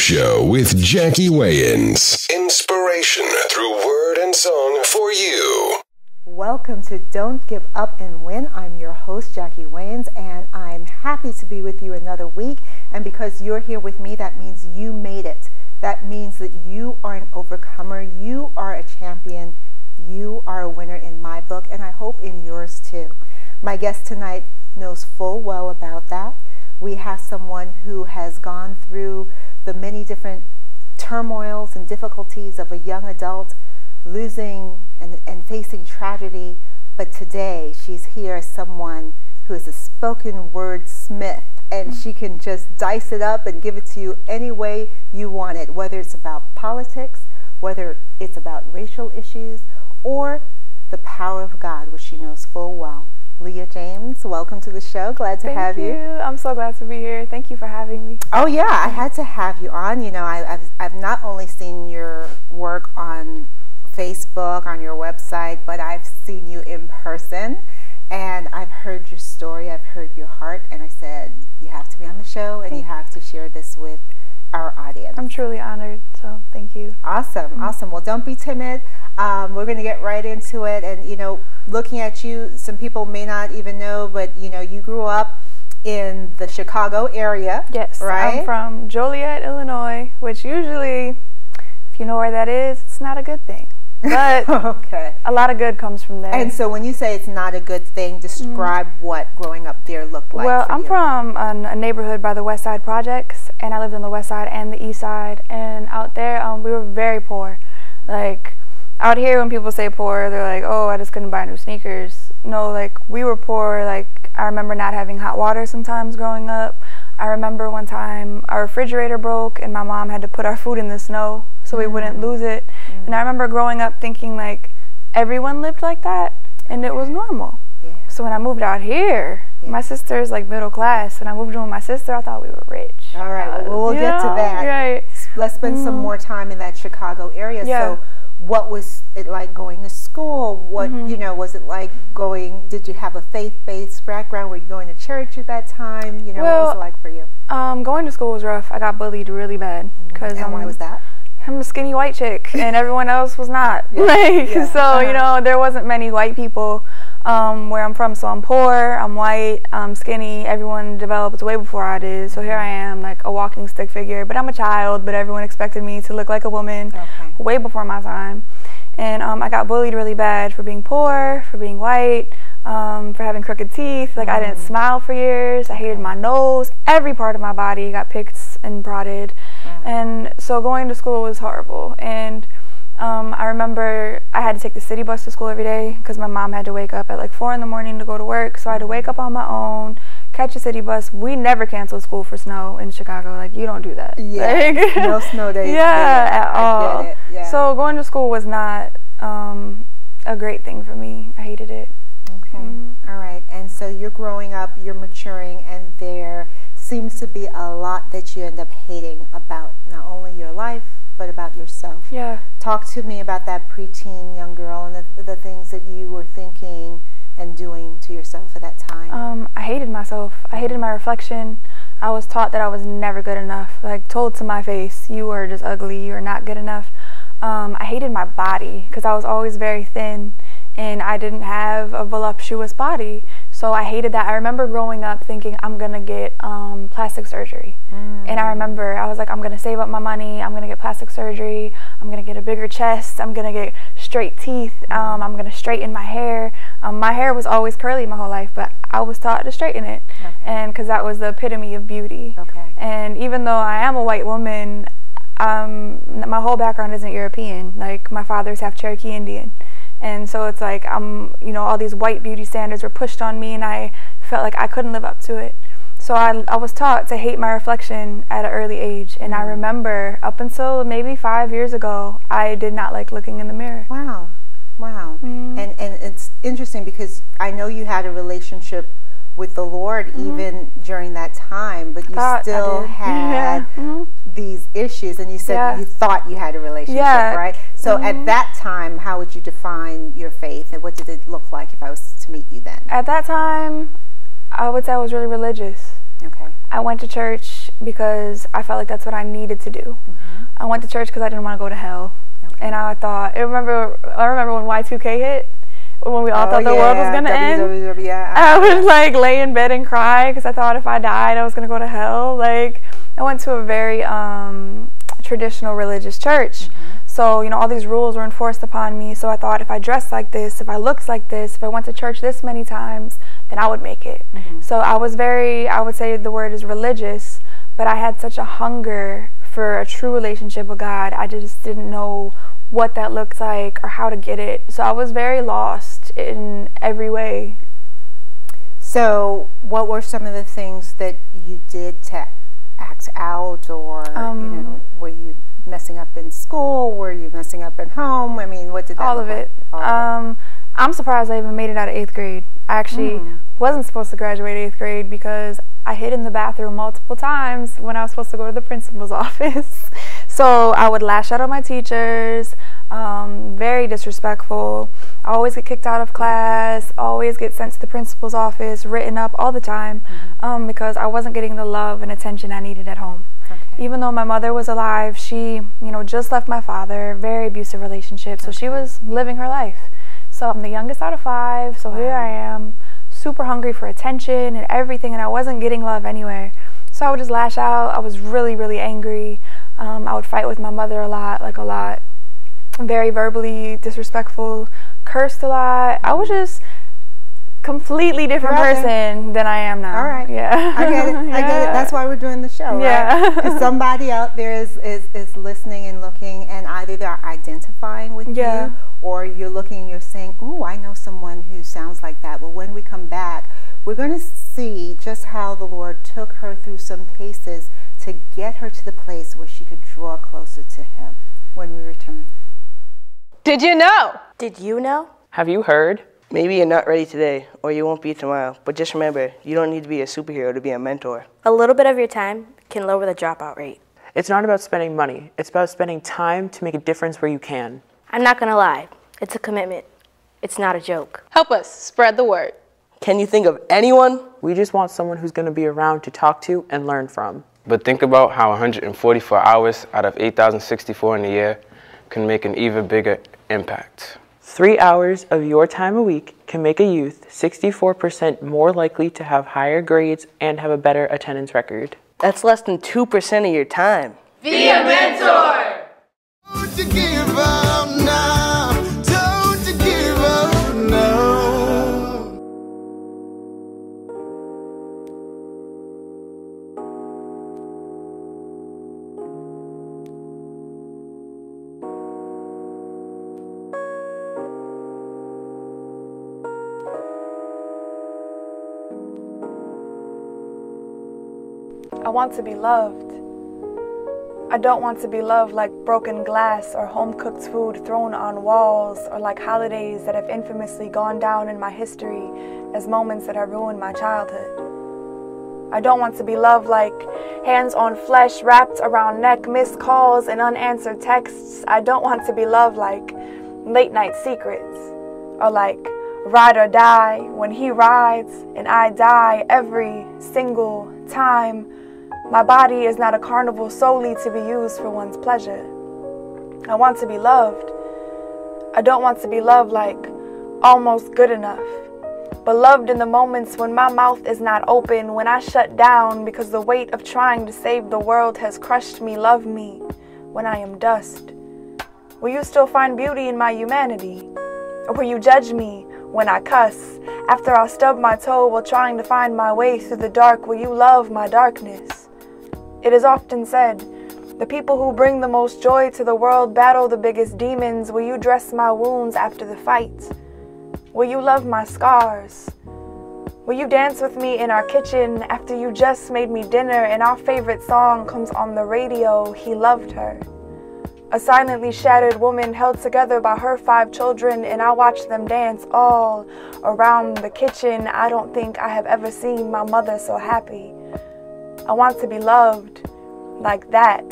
Show with Jacquie Wayans. Inspiration through word and song for you. Welcome to Don't Give Up and Win. I'm your host, Jacquie Wayans, and I'm happy to be with you another week. And because you're here with me, that means you made it. That means that you are an overcomer. You are a champion. You are a winner in my book, and I hope in yours too. My guest tonight knows full well about that. We have someone who has gone through the many different turmoils and difficulties of a young adult, losing and facing tragedy, but today she's here as someone who is a spoken word smith, and she can just dice it up and give it to you any way you want it, whether it's about politics, whether it's about racial issues, or the power of God, which she knows full well. Leah James, welcome to the show. Glad to have you. Thank you. I'm so glad to be here. Thank you for having me. Oh yeah, I had to have you on. You know, I've not only seen your work on Facebook, on your website, but I've seen you in person, and I've heard your story, I've heard your heart, and I said, you have to be on the show and you have to share this with our audience. I'm truly honored, so thank you. Awesome, awesome. Well, don't be timid. We're going to get right into it, and you know, looking at you, some people may not even know, but you know, you grew up in the Chicago area. Yes, right? I'm from Joliet, Illinois, which usually, if you know where that is, it's not a good thing. But okay, a lot of good comes from there. And so when you say it's not a good thing, describe what growing up there looked like. Well, I'm from a neighborhood by the West Side Projects, and I lived on the West Side and the East Side. And out there, we were very poor. Like, out here when people say poor, they're like, oh, I just couldn't buy new sneakers. No, like, we were poor. Like, I remember not having hot water sometimes growing up. I remember one time our refrigerator broke and my mom had to put our food in the snow so we wouldn't lose it. And I remember growing up thinking like everyone lived like that and it was normal. So when I moved out here, my sister's like middle class, and I moved in with my sister. I thought we were rich. All right, well, we'll get to that. Right. Let's spend some more time in that Chicago area. So what was it like going to school? What, you know, was it like going, did you have a faith-based background? Were you going to church at that time? You know, what was it like for you? Going to school was rough. I got bullied really bad. And why was that? I'm a skinny white chick and everyone else was not. So, you know, there wasn't many white people where I'm from. So I'm poor, I'm white, I'm skinny. Everyone developed way before I did. So here I am, like a walking stick figure. But I'm a child, but everyone expected me to look like a woman way before my time. And I got bullied really bad for being poor, for being white, for having crooked teeth. Like I didn't smile for years. I hated my nose. Every part of my body got picked and prodded. And so going to school was horrible. And I remember I had to take the city bus to school every day because my mom had to wake up at like 4 in the morning to go to work. So I had to wake up on my own, catch a city bus. We never canceled school for snow in Chicago. Like, you don't do that. Like, no snow days. At all. I get it. So going to school was not a great thing for me. I hated it. Okay. All right. And so you're growing up, you're maturing, and there seems to be a lot that you end up hating about not only your life, but about yourself. Talk to me about that preteen young girl and the things that you were thinking and doing to yourself at that time. I hated myself. I hated my reflection. I was taught that I was never good enough, like told to my face, you are just ugly, you're not good enough. I hated my body because I was always very thin and I didn't have a voluptuous body. So I hated that. I remember growing up thinking I'm gonna get plastic surgery. And I remember I was like, I'm gonna save up my money, I'm gonna get plastic surgery, I'm gonna get a bigger chest, I'm gonna get straight teeth, I'm gonna straighten my hair. My hair was always curly my whole life, but I was taught to straighten it. And because that was the epitome of beauty. And even though I am a white woman, my whole background isn't European. Like my father's half Cherokee Indian. And so it's like, you know, all these white beauty standards were pushed on me and I felt like I couldn't live up to it. So I was taught to hate my reflection at an early age. And I remember up until maybe 5 years ago, I did not like looking in the mirror. Wow. And it's interesting because I know you had a relationship with the Lord even during that time, but you still had these issues, and you said you thought you had a relationship, right? So at that time, how would you define your faith, and what did it look like if I was to meet you then? At that time, I would say I was really religious. Okay. I went to church because I felt like that's what I needed to do. I went to church because I didn't want to go to hell. Okay. And I remember when Y2K hit, when we all thought the world was going to end. I would like lay in bed and cry because I thought if I died, I was going to go to hell. Like, I went to a very traditional religious church. So, you know, all these rules were enforced upon me. So I thought if I dressed like this, if I looked like this, if I went to church this many times, then I would make it. So I was I would say the word is religious, but I had such a hunger for a true relationship with God. I just didn't know what that looked like or how to get it. So I was very lost in every way. So what were some of the things that you did to act out, or you know, were you messing up in school? Were you messing up at home? I mean, what did that all look of it. like? All of it. I'm surprised I even made it out of 8th grade. I actually wasn't supposed to graduate 8th grade because I hid in the bathroom multiple times when I was supposed to go to the principal's office. So I would lash out on my teachers, very disrespectful. I always get kicked out of class, always get sent to the principal's office, written up all the time, because I wasn't getting the love and attention I needed at home. Okay. Even though my mother was alive, she, you know, just left my father, very abusive relationship, so she was living her life. So I'm the youngest out of 5, so here I am, super hungry for attention and everything, and I wasn't getting love anywhere. So I would just lash out. I was really, really angry. I would fight with my mother a lot, very verbally disrespectful, cursed a lot. I was just completely different person than I am now. All right. Yeah. I get it. I get it. That's why we're doing the show, right? Because somebody out there is listening and looking, and either they're identifying with you, or you're looking and you're saying, ooh, I know someone who sounds like that. Well, when we come back, we're going to see just how the Lord took her through some paces to get her to the place where she could draw closer to Him when we return. Did you know? Did you know? Have you heard? Maybe you're not ready today, or you won't be tomorrow, but just remember, you don't need to be a superhero to be a mentor. A little bit of your time can lower the dropout rate. It's not about spending money. It's about spending time to make a difference where you can. I'm not gonna lie. It's a commitment. It's not a joke. Help us spread the word. Can you think of anyone? We just want someone who's going to be around to talk to and learn from. But think about how 144 hours out of 8,064 in a year can make an even bigger impact. 3 hours of your time a week can make a youth 64% more likely to have higher grades and have a better attendance record. That's less than 2% of your time. Be a mentor! Don't you give up now. Don't you give up now. I want to be loved. I don't want to be loved like broken glass or home-cooked food thrown on walls, or like holidays that have infamously gone down in my history as moments that have ruined my childhood. I don't want to be loved like hands on flesh wrapped around neck, missed calls and unanswered texts. I don't want to be loved like late night secrets, or like ride or die when he rides and I die every single time. My body is not a carnival solely to be used for one's pleasure. I want to be loved. I don't want to be loved like almost good enough, but loved in the moments when my mouth is not open, when I shut down because the weight of trying to save the world has crushed me. Love me when I am dust. Will you still find beauty in my humanity? Or will you judge me when I cuss? After I stub my toe while trying to find my way through the dark, will you love my darkness? It is often said, the people who bring the most joy to the world battle the biggest demons. Will you dress my wounds after the fight? Will you love my scars? Will you dance with me in our kitchen after you just made me dinner and our favorite song comes on the radio, He Loved Her? A silently shattered woman held together by her 5 children, and I watch them dance all around the kitchen. I don't think I have ever seen my mother so happy. I want to be loved like that.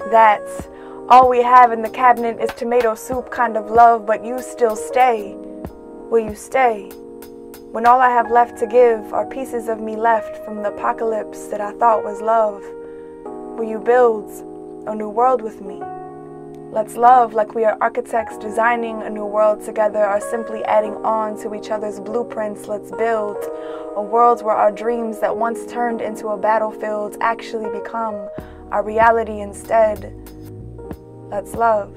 That's all we have in the cabinet is tomato soup kind of love, but you still stay. Will you stay? When all I have left to give are pieces of me left from the apocalypse that I thought was love. Will you build a new world with me? Let's love like we are architects designing a new world together, or simply adding on to each other's blueprints. Let's build a world where our dreams that once turned into a battlefield actually become our reality instead. Let's love.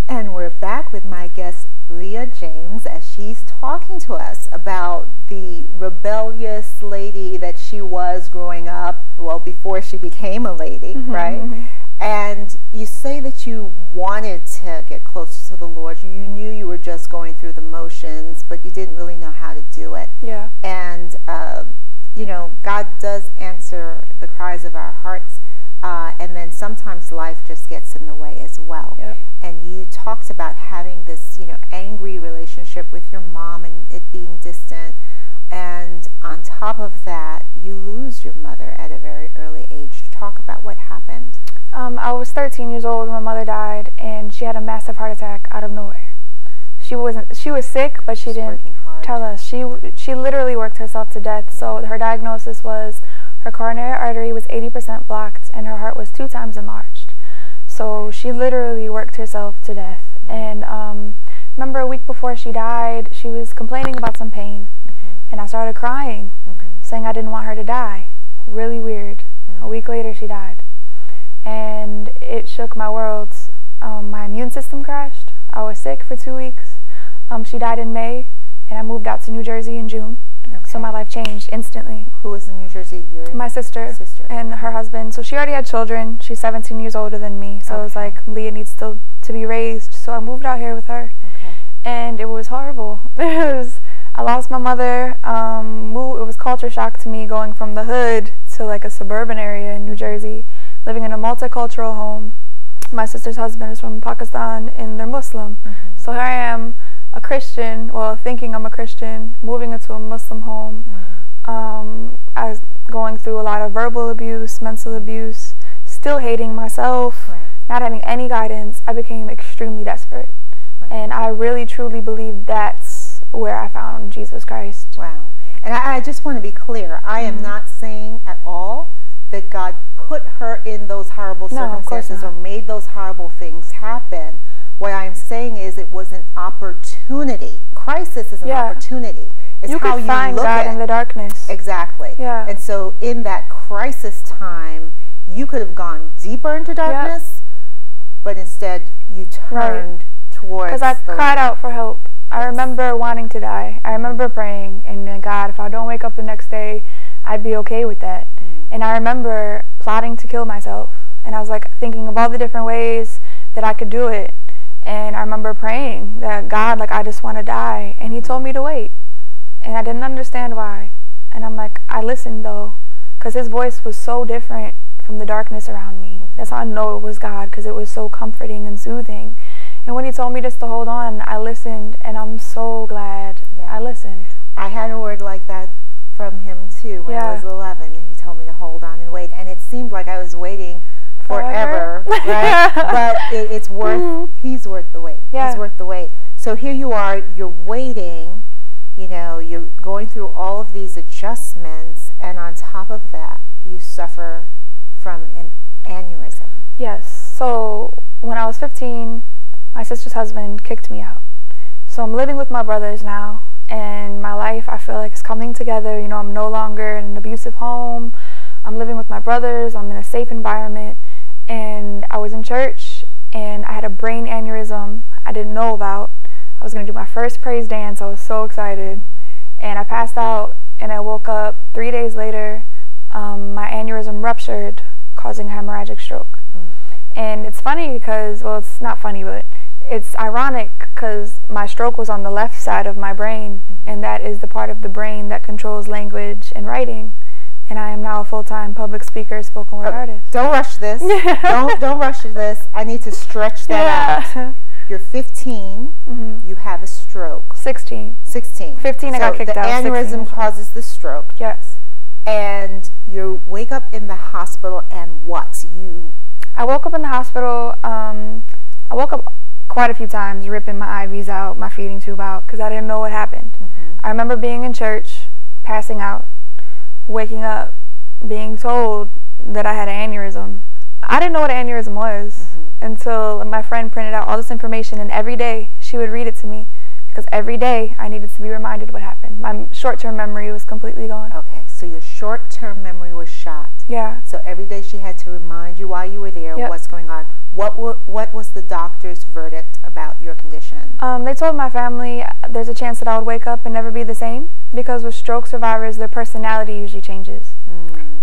And we're back with my guest Leah James, as she's talking to us about the rebellious lady that she was growing up, well, before she became a lady, right? And you say that you wanted to get closer to the Lord. You knew you were just going through the motions, but you didn't really know how to do it. Yeah. And, you know, God does answer the cries of our hearts. And then sometimes life just gets in the way as well. Yep. And you talked about having this, you know, angry relationship with your mom and it being distant. And on top of that, you lose your mother at a very early age. Talk about what happened. I was 13 years old when my mother died, and she had a massive heart attack out of nowhere. She was sick, but she didn't tell us. She literally worked herself to death. So her diagnosis was her coronary artery was 80% blocked and her heart was 2 times enlarged. So she literally worked herself to death. And remember a week before she died, she was complaining about some pain. And I started crying, saying I didn't want her to die. Really weird. A week later, she died. And it shook my world. My immune system crashed. I was sick for 2 weeks. She died in May, and I moved out to New Jersey in June. Okay. So my life changed instantly. Who was in New Jersey? My sister and her husband. So she already had children. She's 17 years older than me. So it was like, Leah needs still to be raised. So I moved out here with her. Okay. And it was horrible. I lost my mother. It was culture shock to me going from the hood to like a suburban area in New Jersey, living in a multicultural home. My sister's husband is from Pakistan and they're Muslim. So here I am, a Christian, well, thinking I'm a Christian, moving into a Muslim home. I was going through a lot of verbal abuse, mental abuse, still hating myself, not having any guidance. I became extremely desperate. And I really, truly believe that's where I found Jesus Christ. Wow. And I just want to be clear. I am not saying at all that God put her in those horrible circumstances or made those horrible things happen. What I'm saying is it was an opportunity. Crisis is an opportunity. It's you how could find God in the darkness. Exactly. Yeah. And so in that crisis time, you could have gone deeper into darkness, but instead you turned towards. Because I cried out for help. I remember wanting to die. I remember praying, and God, if I don't wake up the next day, I'd be okay with that. And I remember plotting to kill myself. And I was like thinking of all the different ways that I could do it. And I remember praying that, God, like, I just want to die. And he told me to wait. And I didn't understand why. And I'm like, I listened though, because his voice was so different from the darkness around me. That's how I know it was God, because it was so comforting and soothing. And when he told me just to hold on, I listened, and I'm so glad I listened. I had a word like that from him too when I was 11, and he told me to hold on and wait. And it seemed like I was waiting forever, right? But it's worth, he's worth the wait. He's worth the wait. So here you are, you're waiting, you know, you're going through all of these adjustments, and on top of that, you suffer from an aneurysm. Yes. So when I was 15, my sister's husband kicked me out. So I'm living with my brothers now, and my life, I feel like, is coming together. You know, I'm no longer in an abusive home. I'm living with my brothers. I'm in a safe environment. And I was in church, and I had a brain aneurysm I didn't know about. I was going to do my first praise dance. I was so excited. And I passed out, and I woke up 3 days later. My aneurysm ruptured, causing hemorrhagic stroke. And it's funny because, well, it's not funny, but it's ironic because my stroke was on the left side of my brain, and that is the part of the brain that controls language and writing. And I am now a full-time public speaker, spoken word artist. Don't rush this. don't rush this. I need to stretch that out. You're 15. You have a stroke. 16. 16. 15, I got kicked out. The aneurysm causes the stroke. Yes. And you wake up in the hospital, and what? I woke up in the hospital. I woke up quite a few times, ripping my IVs out, my feeding tube out, because I didn't know what happened. I remember being in church, passing out, waking up, being told that I had an aneurysm. I didn't know what an aneurysm was until my friend printed out all this information, and every day she would read it to me because every day I needed to be reminded what happened. My short-term memory was completely gone. Okay, so your short-term memory was shot. Yeah. So every day she had to remind you while you were there what's going on. What was the doctor's verdict about your condition? They told my family there's a chance that I would wake up and never be the same because with stroke survivors, their personality usually changes.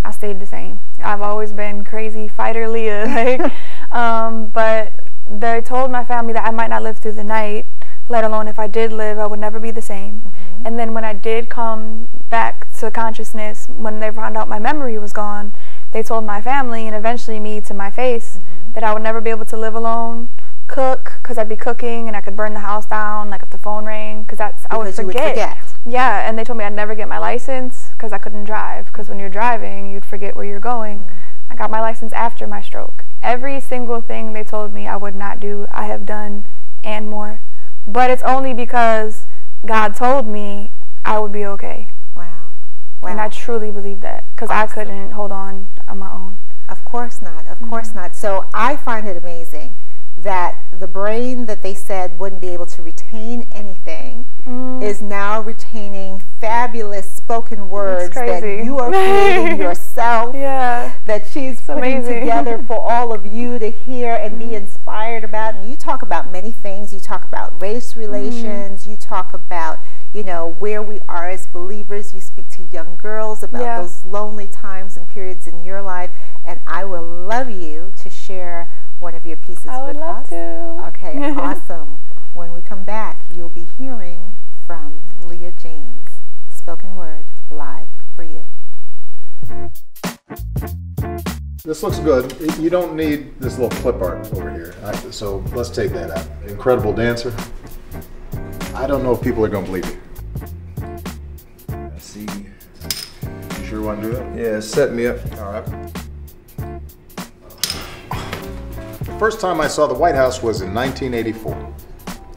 I stayed the same. Okay. I've always been crazy fighter Leah. But they told my family that I might not live through the night, let alone if I did live, I would never be the same. And then when I did come back to consciousness, when they found out my memory was gone, they told my family and eventually me to my face that I would never be able to live alone, cook, because I'd be cooking and I could burn the house down, like if the phone rang, because I would forget. Yeah, and they told me I'd never get my license because I couldn't drive, because when you're driving, you'd forget where you're going. I got my license after my stroke. Every single thing they told me I would not do, I have done and more. But it's only because God told me I would be okay. Wow. And I truly believe that because I couldn't hold on my own. Of course not. Of course not. So I find it amazing that the brain that they said wouldn't be able to retain anything is now retaining fabulous spoken words that you are creating yourself, that she's putting together for all of you to hear and be inspired about. And you talk about many things. You talk about race relations. You talk about, you know, where we are as believers. You speak to young girls about those lonely times and periods in your life. And I will love you to share one of your pieces with us. I would love to. Okay, awesome. When we come back, you'll be hearing from Leah James, spoken word, live for you. This looks good. You don't need this little clip art over here. So let's take that out. Incredible dancer. I don't know if people are going to believe you. I see. You sure you want to do that? Yeah, set me up. All right. The first time I saw the White House was in 1984.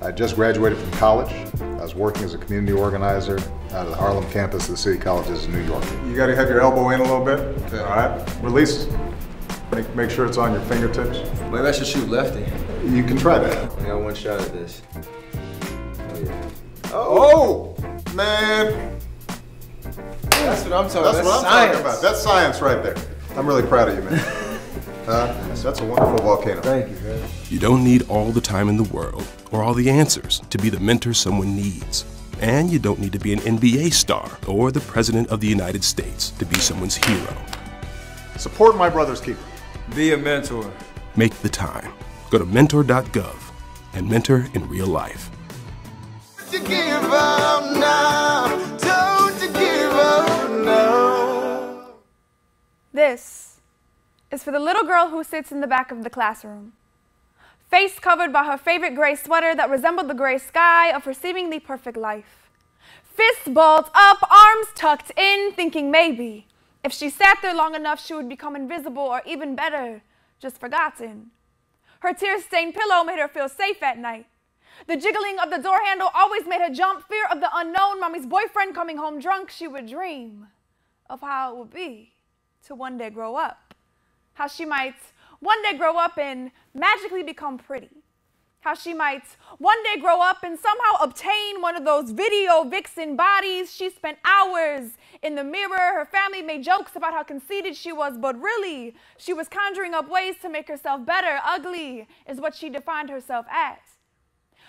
I just graduated from college. I was working as a community organizer out of the Harlem campus of the City Colleges in New York. You got to have your elbow in a little bit. Okay. All right. Release. Make sure it's on your fingertips. Maybe I should shoot lefty. You can try that. I got one shot at this. Oh, yeah. Oh, man. That's what I'm talking about. That's what I'm talking about. That's science right there. I'm really proud of you, man. That's a wonderful volcano. Thank you, man. You don't need all the time in the world or all the answers to be the mentor someone needs. And you don't need to be an NBA star or the President of the United States to be someone's hero. Support my brother's keeper. Be a mentor. Make the time. Go to mentor.gov and mentor in real life. Don't you give up now. Don't you give up now. This is for the little girl who sits in the back of the classroom, face covered by her favorite gray sweater that resembled the gray sky of her seemingly perfect life. Fists balled up, arms tucked in, thinking maybe if she sat there long enough she would become invisible, or even better, just forgotten. Her tear-stained pillow made her feel safe at night. The jiggling of the door handle always made her jump. Fear of the unknown, mommy's boyfriend coming home drunk. She would dream of how it would be to one day grow up. How she might one day grow up and magically become pretty. How she might one day grow up and somehow obtain one of those video vixen bodies. She spent hours in the mirror. Her family made jokes about how conceited she was, but really, she was conjuring up ways to make herself better. Ugly is what she defined herself as.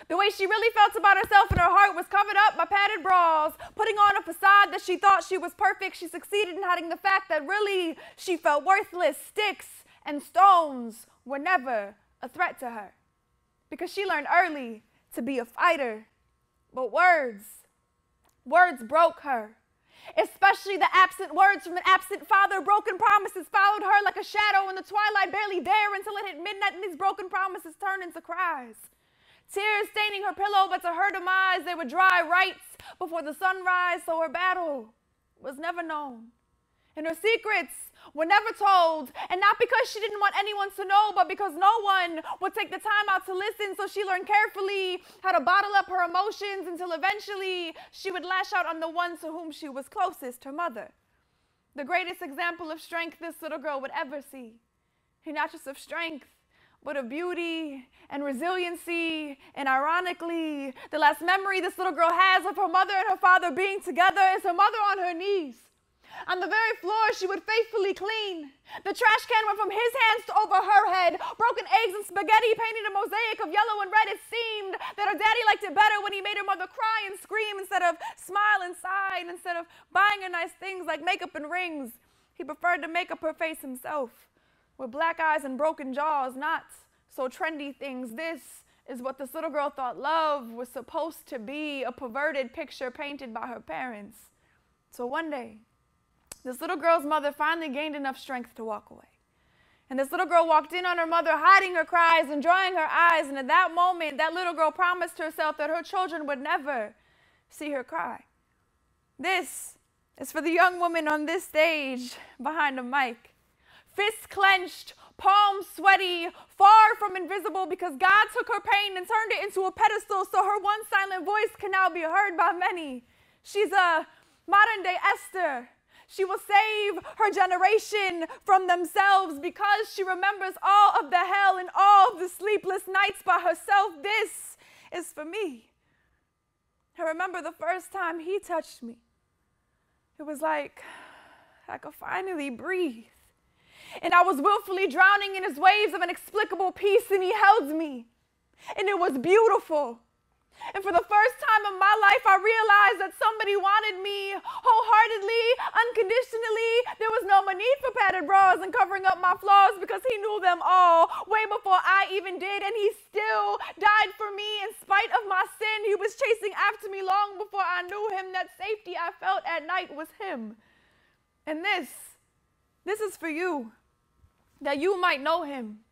The way she really felt about herself in her heart was covered up by padded bras. Putting on a facade that she thought she was perfect, she succeeded in hiding the fact that really she felt worthless. Sticks and stones were never a threat to her, because she learned early to be a fighter. But words broke her. Especially the absent words from an absent father. Broken promises followed her like a shadow in the twilight, barely there until it hit midnight, and these broken promises turned into cries. Tears staining her pillow, but to her demise, they would dry right before the sunrise, so her battle was never known. And her secrets were never told, and not because she didn't want anyone to know, but because no one would take the time out to listen, so she learned carefully how to bottle up her emotions until eventually she would lash out on the one to whom she was closest, her mother. The greatest example of strength this little girl would ever see. And not just of strength, but of beauty and resiliency. And ironically, the last memory this little girl has of her mother and her father being together is her mother on her knees. On the very floor she would faithfully clean. The trash can went from his hands to over her head. Broken eggs and spaghetti painted a mosaic of yellow and red. It seemed that her daddy liked it better when he made her mother cry and scream instead of smile and sigh, and instead of buying her nice things like makeup and rings. He preferred to make up her face himself, with black eyes and broken jaws, not so trendy things. This is what this little girl thought love was supposed to be, a perverted picture painted by her parents. So one day, this little girl's mother finally gained enough strength to walk away. And this little girl walked in on her mother, hiding her cries and drying her eyes. And at that moment, that little girl promised herself that her children would never see her cry. This is for the young woman on this stage behind a mic. Fists clenched, palms sweaty, far from invisible, because God took her pain and turned it into a pedestal so her one silent voice can now be heard by many. She's a modern-day Esther. She will save her generation from themselves because she remembers all of the hell and all of the sleepless nights by herself. This is for me. I remember the first time he touched me. It was like I could finally breathe. And I was willfully drowning in his waves of inexplicable peace, and he held me. And it was beautiful. And for the first time in my life, I realized that somebody wanted me wholeheartedly, unconditionally. There was no need for padded bras and covering up my flaws because he knew them all way before I even did. And he still died for me in spite of my sin. He was chasing after me long before I knew him. That safety I felt at night was him. And this is for you, that you might know him.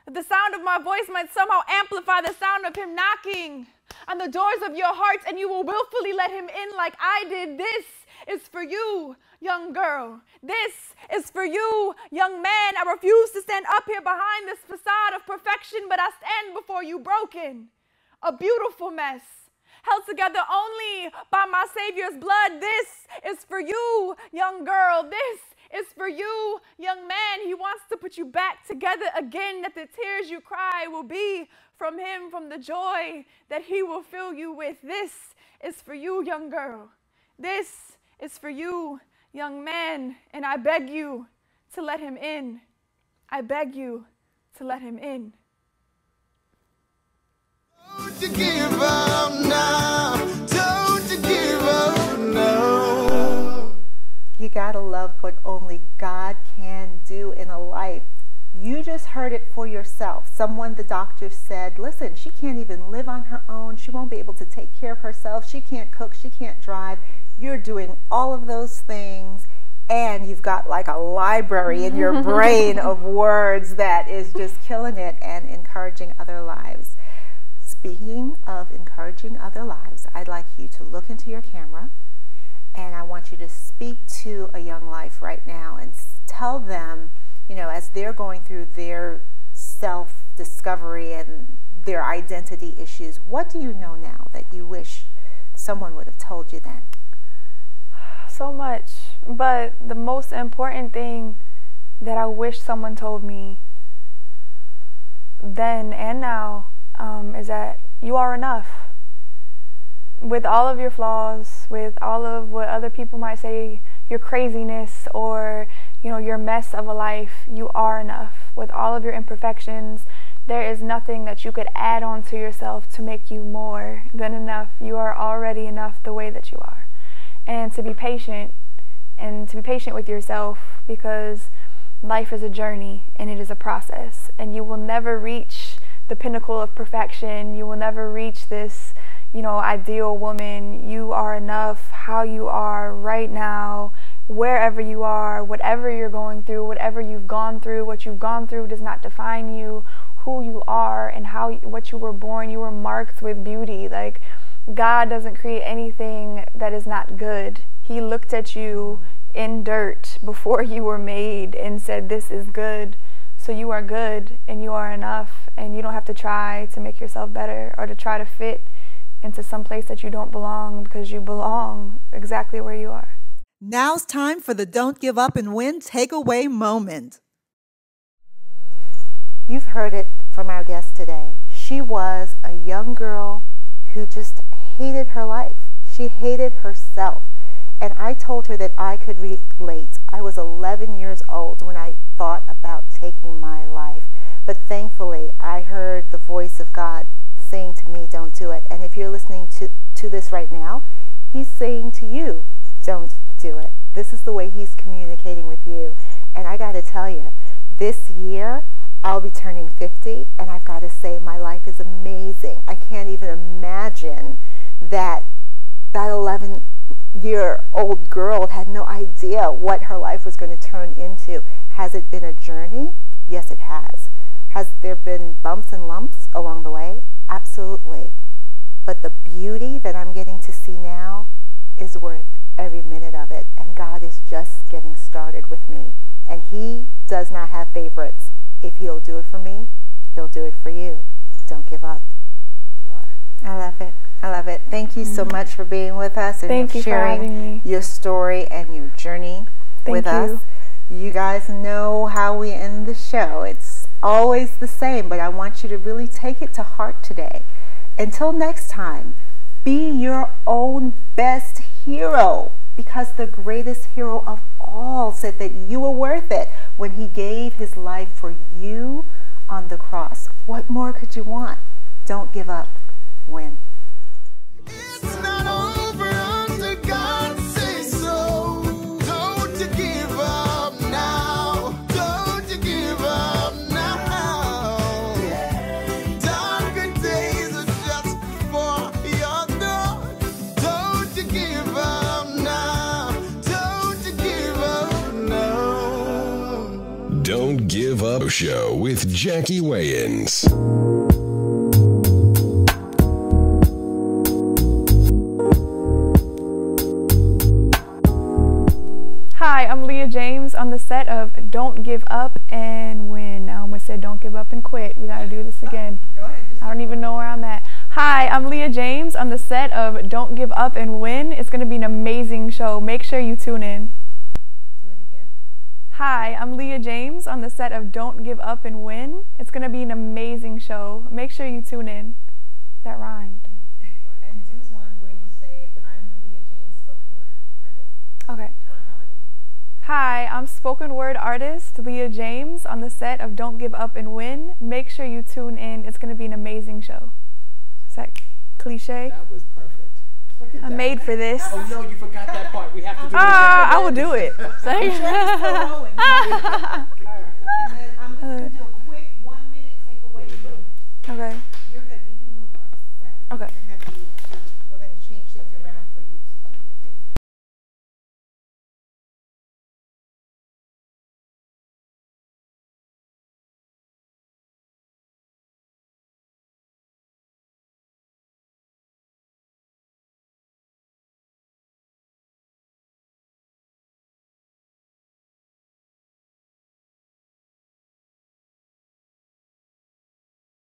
That the sound of my voice might somehow amplify the sound of him knocking on the doors of your hearts, and you will willfully let him in like I did. This is for you, young girl. This is for you, young man. I refuse to stand up here behind this facade of perfection, but I stand before you broken, a beautiful mess, held together only by my Savior's blood. This is for you, young girl. This is for you, young man. He wants to put you back together again, that the tears you cry will be from him, from the joy that he will fill you with. This is for you, young girl. This is for you, young man. And I beg you to let him in. I beg you to let him in. Don't you give up now. Don't you give up now. You gotta love what only God can do in a life. You just heard it for yourself. Someone, the doctor said, listen, she can't even live on her own. She won't be able to take care of herself. She can't cook. She can't drive. You're doing all of those things, and you've got like a library in your brain of words that is just killing it and encouraging other lives. Speaking of encouraging other lives, I'd like you to look into your camera, and I want you to speak to a young life right now and tell them, you know, as they're going through their self-discovery and their identity issues, what do you know now that you wish someone would have told you then? So much, but the most important thing that I wish someone told me then and now is that you are enough. With all of your flaws, with all of what other people might say, your craziness or, you know, your mess of a life, you are enough. With all of your imperfections, there is nothing that you could add on to yourself to make you more than enough. You are already enough the way that you are. And to be patient, and to be patient with yourself, because life is a journey and it is a process, and you will never reach the pinnacle of perfection. You will never reach this, you know, ideal woman. You are enough how you are right now, wherever you are, whatever you're going through, whatever you've gone through. What you've gone through does not define you, who you are, and what you were born. You were marked with beauty. Like, God doesn't create anything that is not good. He looked at you in dirt before you were made and said, this is good. So you are good and you are enough, and you don't have to try to make yourself better or to try to fit into some place that you don't belong, because you belong exactly where you are. Now's time for the Don't Give Up and Win takeaway moment. You've heard it from our guest today. She was a young girl who just hated her life. She hated herself. And I told her that I could relate. I was 11 years old when I thought about taking my life. But thankfully, I heard the voice of God saying to me, don't do it. And if you're listening to this right now, he's saying to you, don't do it. This is the way he's communicating with you. And I got to tell you, this year, I'll be turning 50, and I've got to say my life is amazing. I can't even imagine that 11-year-old girl had no idea what her life was going to turn into. Has it been a journey? Yes, it has. Has there been bumps and lumps along the way? Absolutely. But the beauty that I'm getting to see now is worth every minute of it. And God is just getting started with me. And he does not have favorites. If he'll do it for me, he'll do it for you. Don't give up. You are. I love it. I love it. Thank you so much for being with us and sharing your story and your journey with us. You guys know how we end the show. It's always the same, but I want you to really take it to heart today. Until next time, be your own best hero, because the greatest hero of all said that you were worth it when he gave his life for you on the cross. What more could you want? Don't give up. Win. It's not over until God says so. Don't you give up now. Don't you give up now. Darker days are just for your door. Don't you give up now. Don't you give up now. Don't Give Up Show with Jacquie Wayans. Hi, I'm Leah James on the set of Don't Give Up and Win. I almost said don't give up and quit. We gotta do this again. I don't even know where I'm at. Hi, I'm Leah James on the set of Don't Give Up and Win. It's gonna be an amazing show. Make sure you tune in. Do it again. Hi, I'm Leah James on the set of Don't Give Up and Win. It's gonna be an amazing show. Make sure you tune in. That rhymed. And do one where you say, I'm Leah James, spoken word artist. Okay. Hi, I'm spoken word artist Leah James on the set of Don't Give Up and Win. Make sure you tune in. It's going to be an amazing show. Is that cliche? That was perfect. Look at I'm that. made for this. Oh no, you forgot that part. We have to do it again. I will do it. And then I'm just going to do a quick 1-minute takeaway moment. Okay.